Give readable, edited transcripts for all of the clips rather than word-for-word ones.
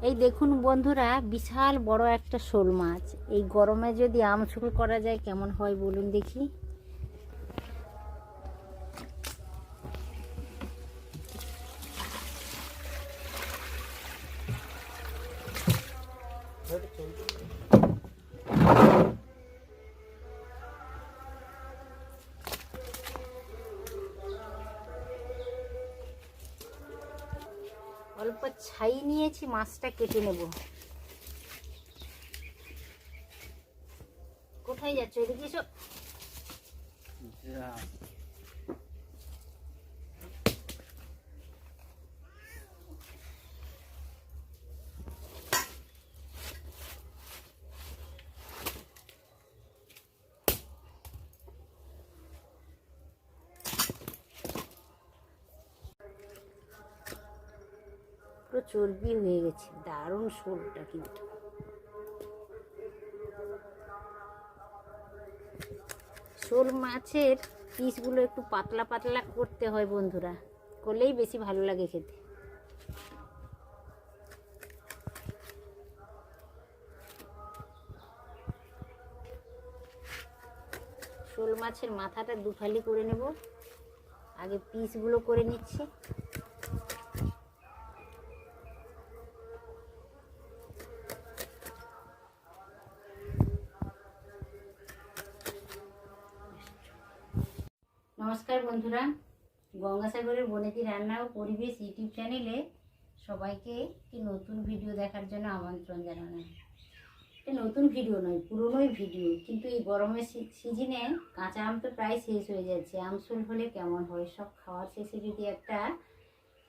এই দেখুন বন্ধুরা, বিশাল বড় একটা শোল মাছ। এই গরমে যদি আমঝোল করা যায় কেমন হয় বলুন দেখি। অল্প ছাই নিয়েছি, মাছটা কেটে নেব। কোথায় যাচ্ছ? এদিকে এসো। পুরো চর্বি হয়ে গেছে, দারুণ শোলটা। কিন্তু শোল মাছের পিসগুলো একটু পাতলা পাতলা করতে হয় বন্ধুরা, করলেই বেশি ভালো লাগে খেতে। শোল মাছের মাথাটা দুফালি করে নেব। আগে পিসগুলো করে নিচ্ছি। নমস্কার বন্ধুরা, গঙ্গাসাগরের বনেদি রান্না ও পরিবেশ ইউটিউব চ্যানেলে সবাইকে একটি নতুন ভিডিও দেখার জন্য আমন্ত্রণ জানানো। এটা নতুন ভিডিও নয়, পুরনোই ভিডিও, কিন্তু এই গরমের সিজনে কাঁচা আম তো প্রায় শেষ হয়ে যাচ্ছে। আমসোল হলে কেমন হয়, সব খাওয়ার শেষে যদি একটা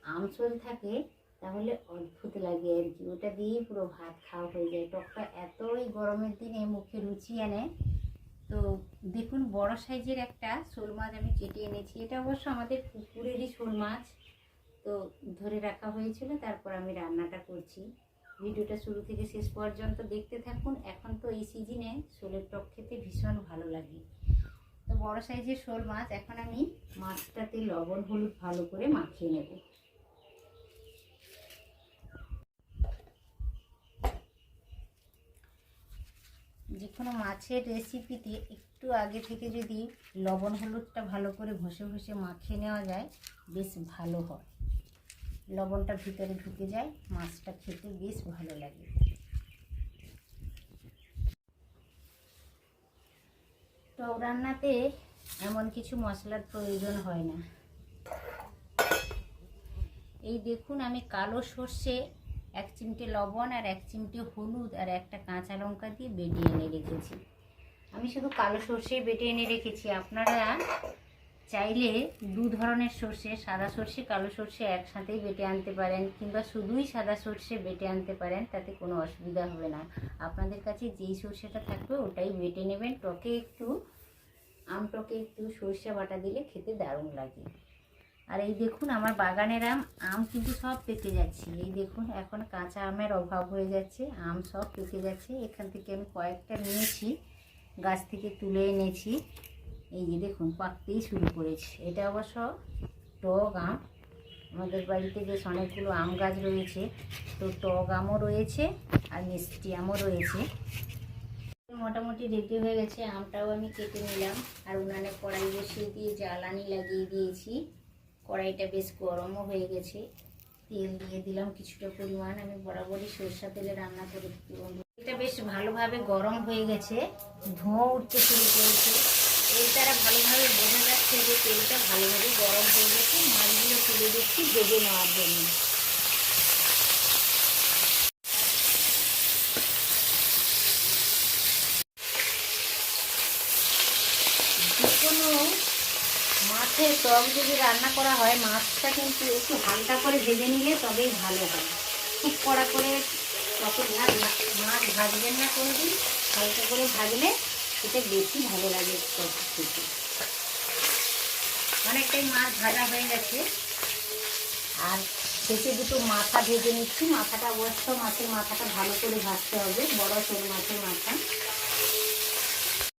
আমসোল থাকে তাহলে অদ্ভুত লাগে আর কি। ওটা দিয়েই পুরো ভাত খাওয়া হয়ে যায়। টকটা এত এই গরমের দিনে মুখে রুচি আনে। তো দেখুন, বড় সাইজের একটা শোল মাছ আমি কেটে এনেছি। এটা অবশ্য আমাদের পুকুরেরই শোল মাছ, তো ধরে রাখা হয়েছিল, তারপর আমি রান্নাটা করছি। ভিডিওটা শুরু থেকে শেষ পর্যন্ত দেখতে থাকুন। এখন তো এই সিজনে শোলের টক খেতে ভীষণ ভালো লাগে। তো বড় সাইজের শোল মাছ, এখন আমি মাছটাতে লবণ হলুদ ভালো করে মাখিয়ে নেব। যে কোনো মাছের রেসিপিতে একটু আগে থেকে যদি লবণ হলুদটা ভালো করে ঘষে ঘষে মাখিয়ে নেওয়া যায় বেশ ভালো হয়। লবণটা ভিতরে ঢুকে যায়, মাছটা খেতে বেশ ভালো লাগে। টক রান্নাতে এমন কিছু মশলার প্রয়োজন হয় না। এই দেখুন, আমি কালো সর্ষে, 1 চিমটে লবণ আর 1 চিমটে হলুদ আর একটা কাঁচা লঙ্কা দিয়ে বেটে এনে রেখেছি। আমি শুধু কালো সর্ষেই বেটে এনে রেখেছি। আপনারা চাইলে 2 ধরনের সর্ষে, সাদা সর্ষে কালো সর্ষে একসাথেই বেটে আনতে পারেন, কিংবা শুধুই সাদা সর্ষে বেটে আনতে পারেন, তাতে কোনো অসুবিধা হবে না। আপনাদের কাছে যেই সর্ষেটা থাকবে ওটাই বেটে নেবেন। টকে একটু সর্ষে বাটা দিলে খেতে দারুণ লাগে। আর এই দেখুন, আমার বাগানের আম কিন্তু সব পেকে যাচ্ছে। এই দেখুন, এখন কাঁচা আমের অভাব হয়ে যাচ্ছে, আম সব পেকে যাচ্ছে। এখান থেকে আমি কয়েকটা নিয়েছি, গাছ থেকে তুলে এনেছি। এই যে দেখুন, পাকতেই শুরু করেছে। এটা অবশ্য টক আম। আমাদের বাড়িতে বেশ অনেকগুলো আম গাছ রয়েছে, তো টক আমও রয়েছে আর মিষ্টি আমও রয়েছে। মোটামুটি রেডি হয়ে গেছে। আমটাও আমি কেটে নিলাম, আর উনানে কড়াই বসিয়ে দিয়ে জ্বালানি লাগিয়ে দিয়েছি। কড়াইটা বেশ গরমও হয়ে গেছে। তেল দিয়ে দিলাম কিছুটা পরিমাণ। আমি বরাবরই সরষা তেলে রান্না করে থাকি বন্ধু। এটা বেশ ভালোভাবে গরম হয়ে গেছে, ধোঁয়া উঠতে শুরু করেছে। এই দ্বারা ভালোভাবে বোঝা যাচ্ছে যে তেলটা ভালোভাবে গরম হয়ে গেছে। মাছগুলো তুলে দিচ্ছি ভেজে নেওয়ার জন্য। কোনো মাছের টক যদি রান্না করা হয়, মাছটা কিন্তু একটু হালকা করে ভেজে নিলে তবেই ভালো হয়। খুব কড়া করে টকের মাছ ভাজবেন না কোনোদিন। হালকা করে ভাজলে সেটা বেশি ভালো লাগে টক খেতে। অনেকটাই মাছ ভাজা হয়ে গেছে, আর শেষে দুটো মাথা ভেজে নিচ্ছি। মাথাটা অবশ্য মাছের মাথাটা ভালো করে ভাজতে হবে, বড় শোল মাছের মাথা।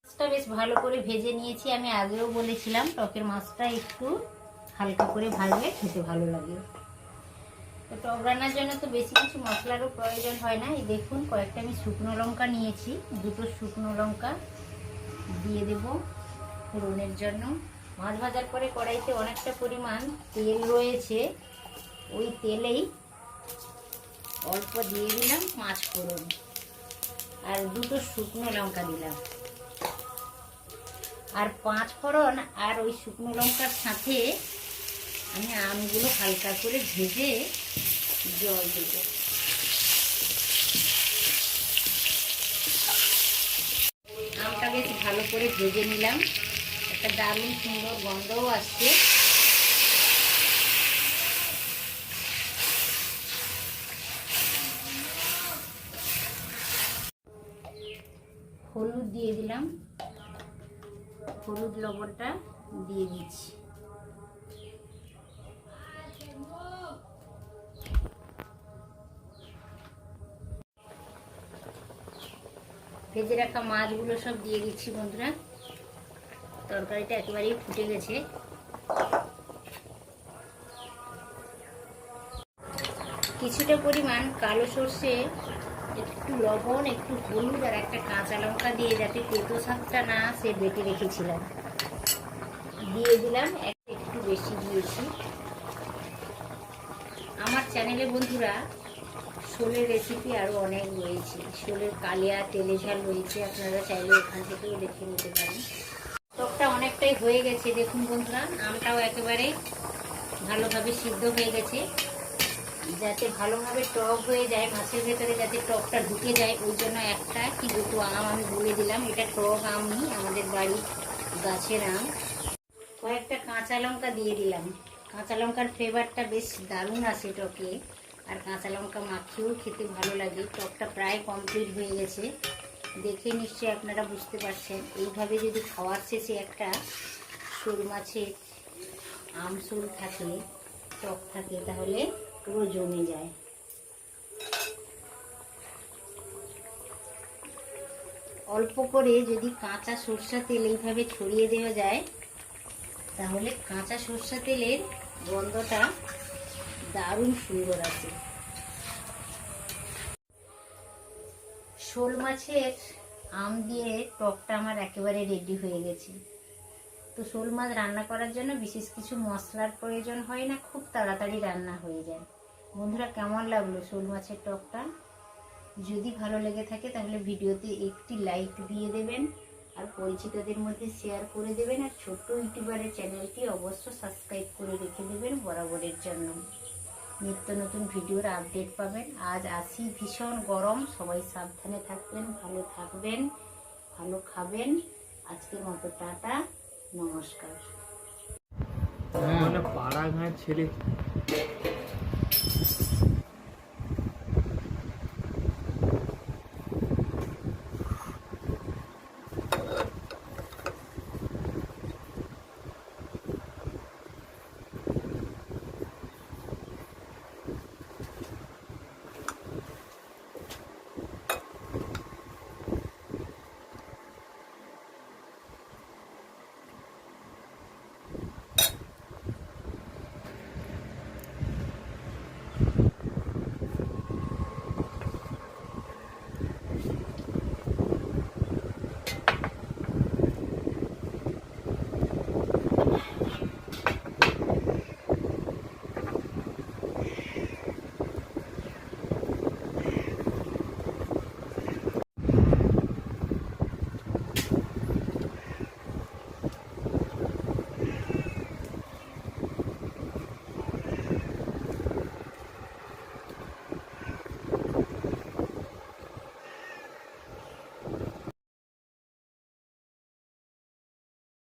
মাছটা বেশ ভালো করে ভেজে নিয়েছি। আমি আগেও বলেছিলাম টকের মাছটা একটু হালকা করে ভাজলে খেতে ভালো লাগে। তো টক রান্নার জন্য তো বেশি কিছু মশলারও প্রয়োজন হয় না। এই দেখুন কয়েকটা আমি শুকনো লঙ্কা নিয়েছি, 2টো শুকনো লঙ্কা দিয়ে দেব ফোড়নের জন্য। মাছ ভাজার পরে কড়াইতে অনেকটা পরিমাণ তেল রয়েছে, ওই তেলেই অল্প দিয়ে দিলাম পাঁচ ফোড়ন আর 2টো শুকনো লঙ্কা দিলাম। আর পাঁচ ফোড়ন আর ওই শুকনো লঙ্কার সাথে আমি আমগুলো হালকা করে ভেজে জল দেব। আমটা বেশ ভালো করে ভেজে নিলাম, একটা দারুণ সুন্দর গন্ধও আসছে। হলুদ দিয়ে দিলাম, হলুদ লবণটা দিয়ে দিচ্ছি। ভেজে রাখা মাছগুলো সব দিয়ে দিচ্ছি বন্ধুরা। তরকারিটা একেবারেই ফুটে গেছে। কিছুটা পরিমাণ কালো সর্ষে, একটু লবণ, একটু হলুদ আর একটা কাঁচা লঙ্কা দিয়ে যাতে তেতো স্বাদটা না সে বেটে রেখেছিলাম দিয়ে দিলাম। একটু বেশি দিয়েছি। আমার চ্যানেলে বন্ধুরা শোলের রেসিপি আরও অনেক রয়েছে, শোলের কালিয়া, তেলে ঝাল রয়েছে, আপনারা চাইলে ওখান থেকেও দেখে নিতে পারেন। টকটা অনেকটাই হয়ে গেছে দেখুন বন্ধুরা, আমটাও একেবারে ভালোভাবে সিদ্ধ হয়ে গেছে। যাতে ভালোভাবে টক হয়ে যায়, মাছের ভেতরে যাতে টকটা ঢুকে যায়, ওই জন্য একটা কি 2টো আম আমি বলে দিলাম। এটা টক আমই, আমাদের বাড়ির গাছের আম। কয়েকটা কাঁচা লঙ্কা দিয়ে দিলাম, কাঁচা লঙ্কার ফ্লেভারটা বেশ দারুণ আসে টকে, আর কাঁচা লঙ্কা মাখিয়েও খেতে ভালো লাগে। টকটা প্রায় কমপ্লিট হয়ে গেছে, দেখে নিশ্চয়ই আপনারা বুঝতে পারছেন। এইভাবে যদি খাওয়ার শেষে একটা শোল মাছের আমসুল থাকে, টক থাকে, তাহলে পুরো জমে যায়। অল্প করে যদি কাঁচা সরষা তেল এইভাবে ছড়িয়ে দেওয়া যায়, তাহলে কাঁচা সরষা তেলের গন্ধটা দারুণ সুন্দর আসে। শোল মাছের আম দিয়ে টকটা আমার একেবারে রেডি হয়ে গেছে। তো শোল মাছ রান্না করার জন্য বিশেষ কিছু মশলার প্রয়োজন হয় না, খুব তাড়াতাড়ি রান্না হয়ে যায়। বন্ধুরা, কেমন লাগলো শোল মাছের টকটা? যদি ভালো লেগে থাকে তাহলে ভিডিওতে একটি লাইক দিয়ে দেবেন, আর পরিচিতদের মধ্যে শেয়ার করে দেবেন, আর ছোট্ট ইউটিউবারের চ্যানেলটি অবশ্য সাবস্ক্রাইব করে রেখে দেবেন বরাবরের জন্য। নিত্য নতুন ভিডিওর আপডেট পাবেন। আজ আসি, ভীষণ গরম, সবাই সাবধানে থাকবেন, ভালো থাকবেন, ভালো খাবেন। আজকের মতো টাটা, নমস্কার। পাড়া গাঁয়ের ছেলে